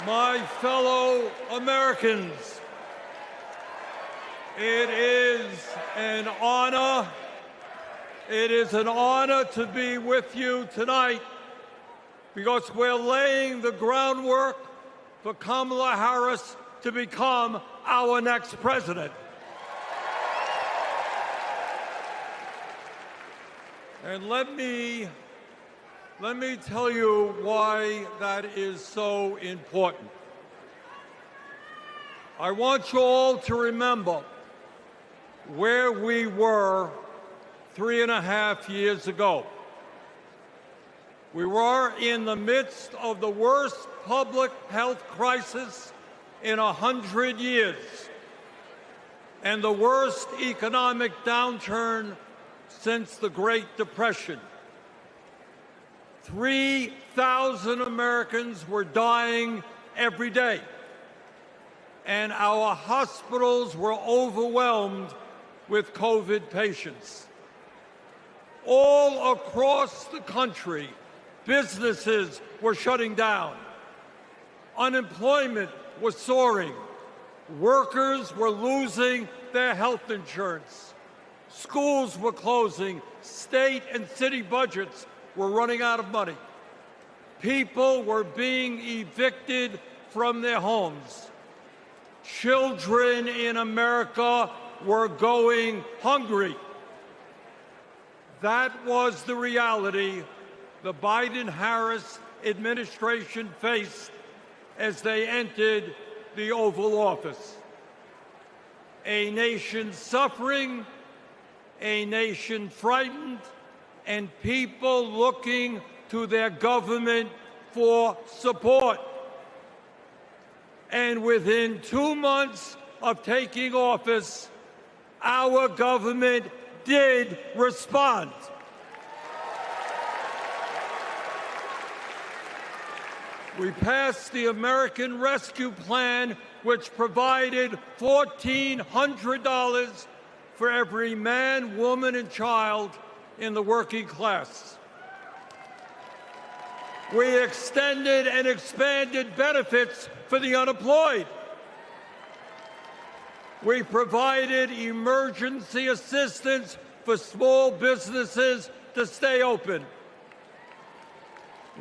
My fellow Americans, it is an honor to be with you tonight because we're laying the groundwork for Kamala Harris to become our next president. And let me tell you why that is so important. I want you all to remember where we were 3.5 years ago. We were in the midst of the worst public health crisis in 100 years and the worst economic downturn since the Great Depression. 3,000 Americans were dying every day, and our hospitals were overwhelmed with COVID patients. All across the country, businesses were shutting down. Unemployment was soaring. Workers were losing their health insurance. Schools were closing. State and city budgets were running out of money. People were being evicted from their homes. Children in America were going hungry. That was the reality the Biden-Harris administration faced as they entered the Oval Office. A nation suffering, a nation frightened, and people looking to their government for support. And within 2 months of taking office, our government did respond. We passed the American Rescue Plan, which provided $1,400 for every man, woman, and child in the working class. We extended and expanded benefits for the unemployed. We provided emergency assistance for small businesses to stay open.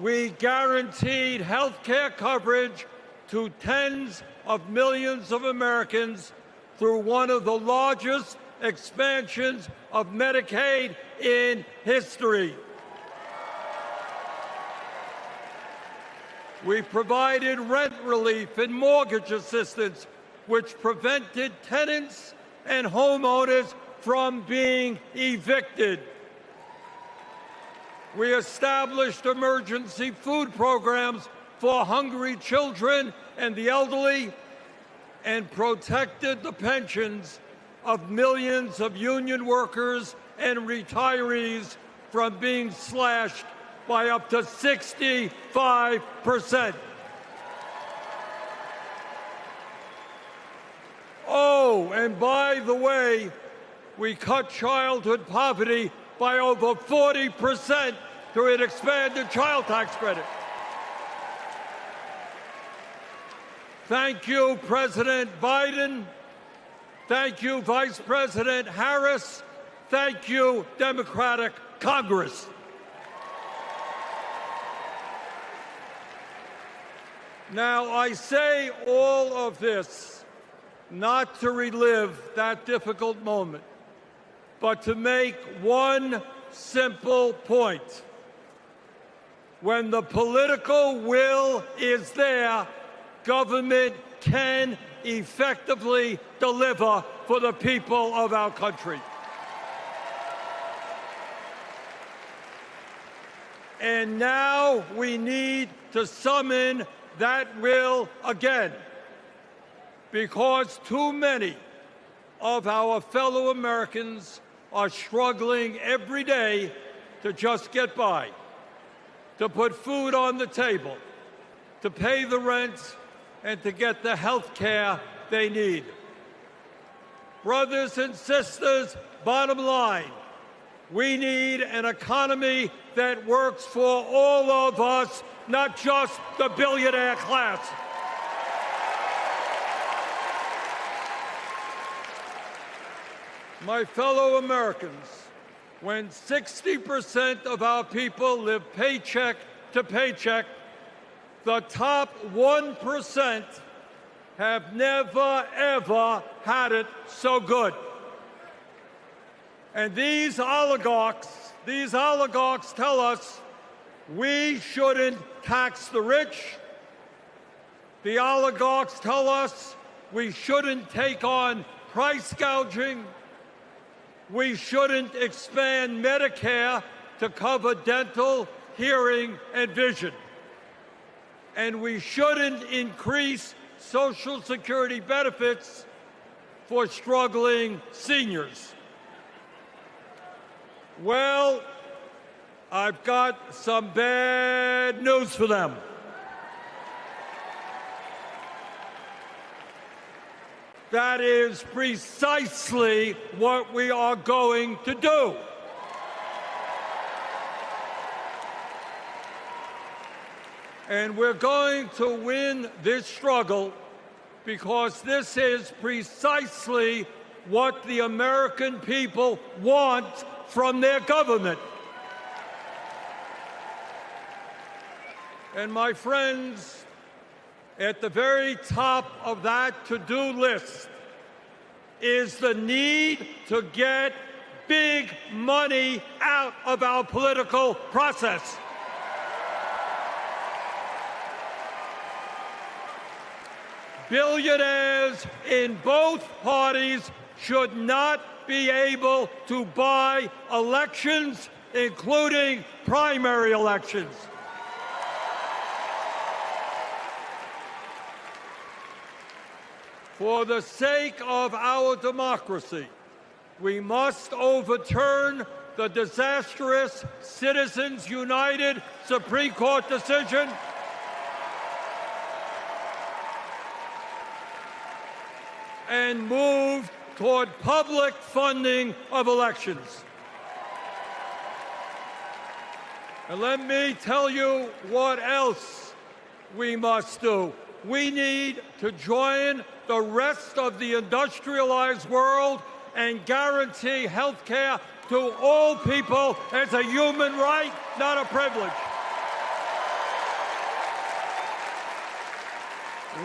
We guaranteed health care coverage to tens of millions of Americans through one of the largest expansions of Medicaid in history. We provided rent relief and mortgage assistance, which prevented tenants and homeowners from being evicted. We established emergency food programs for hungry children and the elderly, and protected the pensions of millions of union workers and retirees from being slashed by up to 65%. Oh, and by the way, we cut childhood poverty by over 40% through an expanded child tax credit. Thank you, President Biden. Thank you, Vice President Harris. Thank you, Democratic Congress. Now, I say all of this not to relive that difficult moment, but to make one simple point. When the political will is there, government can effectively deliver for the people of our country. And now we need to summon that will again, because too many of our fellow Americans are struggling every day to just get by, to put food on the table, to pay the rent, and to get the health care they need. Brothers and sisters, bottom line, we need an economy that works for all of us, not just the billionaire class. My fellow Americans, when 60% of our people live paycheck to paycheck, the top 1% have never, ever had it so good. And these oligarchs tell us we shouldn't tax the rich. The oligarchs tell us we shouldn't take on price gouging. We shouldn't expand Medicare to cover dental, hearing, and vision. And we shouldn't increase Social Security benefits for struggling seniors. Well, I've got some bad news for them. That is precisely what we are going to do. And we're going to win this struggle because this is precisely what the American people want from their government. And my friends, at the very top of that to-do list is the need to get big money out of our political process. Billionaires in both parties should not be able to buy elections, including primary elections. For the sake of our democracy, we must overturn the disastrous Citizens United Supreme Court decision and move toward public funding of elections. And let me tell you what else we must do. We need to join the rest of the industrialized world and guarantee health care to all people as a human right, not a privilege.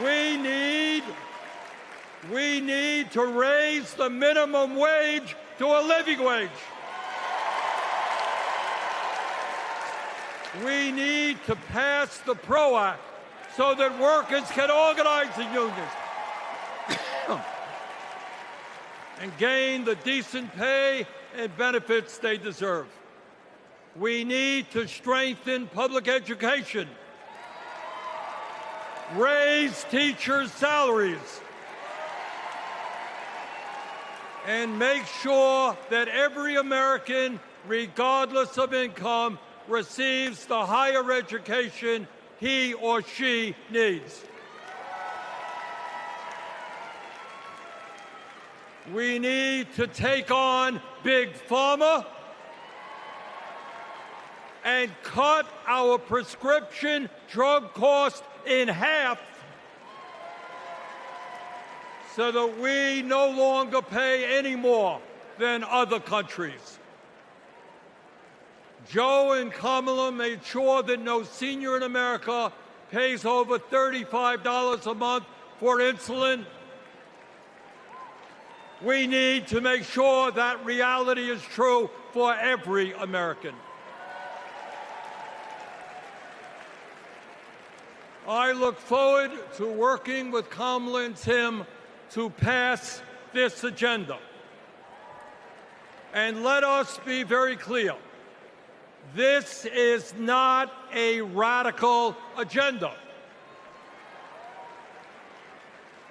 We need to raise the minimum wage to a living wage. We need to pass the PRO Act so that workers can organize in unions and gain the decent pay and benefits they deserve. We need to strengthen public education, raise teachers' salaries, and make sure that every American, regardless of income, receives the higher education he or she needs. We need to take on Big Pharma and cut our prescription drug costs in half so that we no longer pay any more than other countries. Joe and Kamala made sure that no senior in America pays over $35 a month for insulin. We need to make sure that reality is true for every American. I look forward to working with Kamala and Tim to pass this agenda. And let us be very clear. This is not a radical agenda.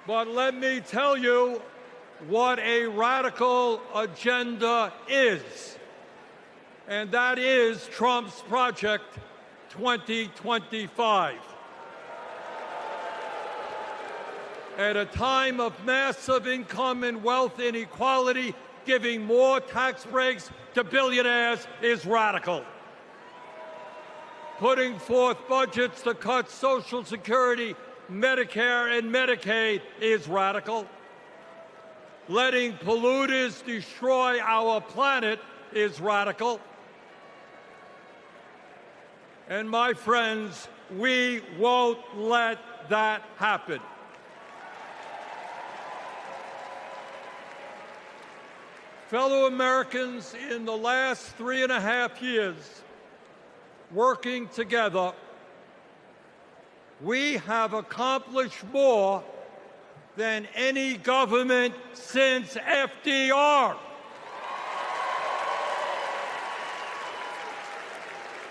But let me tell you what a radical agenda is. And that is Trump's Project 2025. At a time of massive income and wealth inequality, giving more tax breaks to billionaires is radical. Putting forth budgets to cut Social Security, Medicare, and Medicaid is radical. letting polluters destroy our planet is radical. And my friends, we won't let that happen. Fellow Americans, in the last 3.5 years, working together, we have accomplished more than any government since FDR.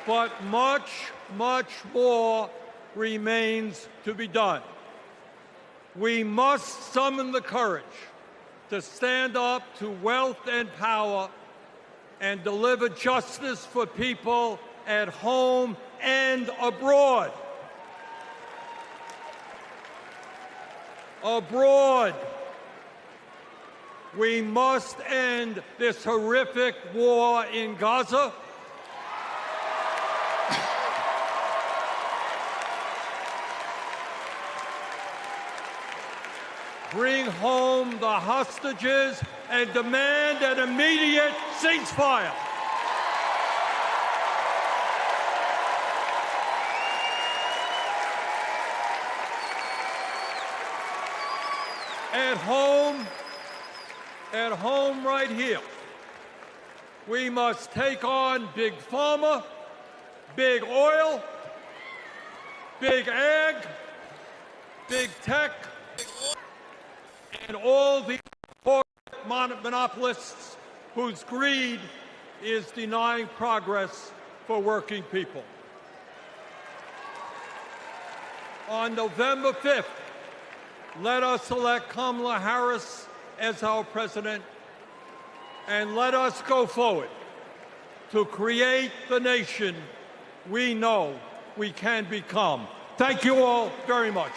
But much, much more remains to be done. We must summon the courage to stand up to wealth and power and deliver justice for people at home and abroad. Abroad, we must end this horrific war in Gaza. Bring home the hostages and demand an immediate ceasefire. At home right here, we must take on Big Pharma, Big Oil, Big Ag, Big Tech, and all the monopolists whose greed is denying progress for working people. On November 5th, let us elect Kamala Harris as our president, and let us go forward to create the nation we know we can become. Thank you all very much.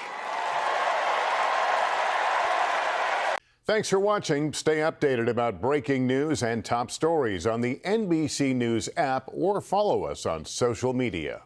Thanks for watching. Stay updated about breaking news and top stories on the NBC News app or follow us on social media.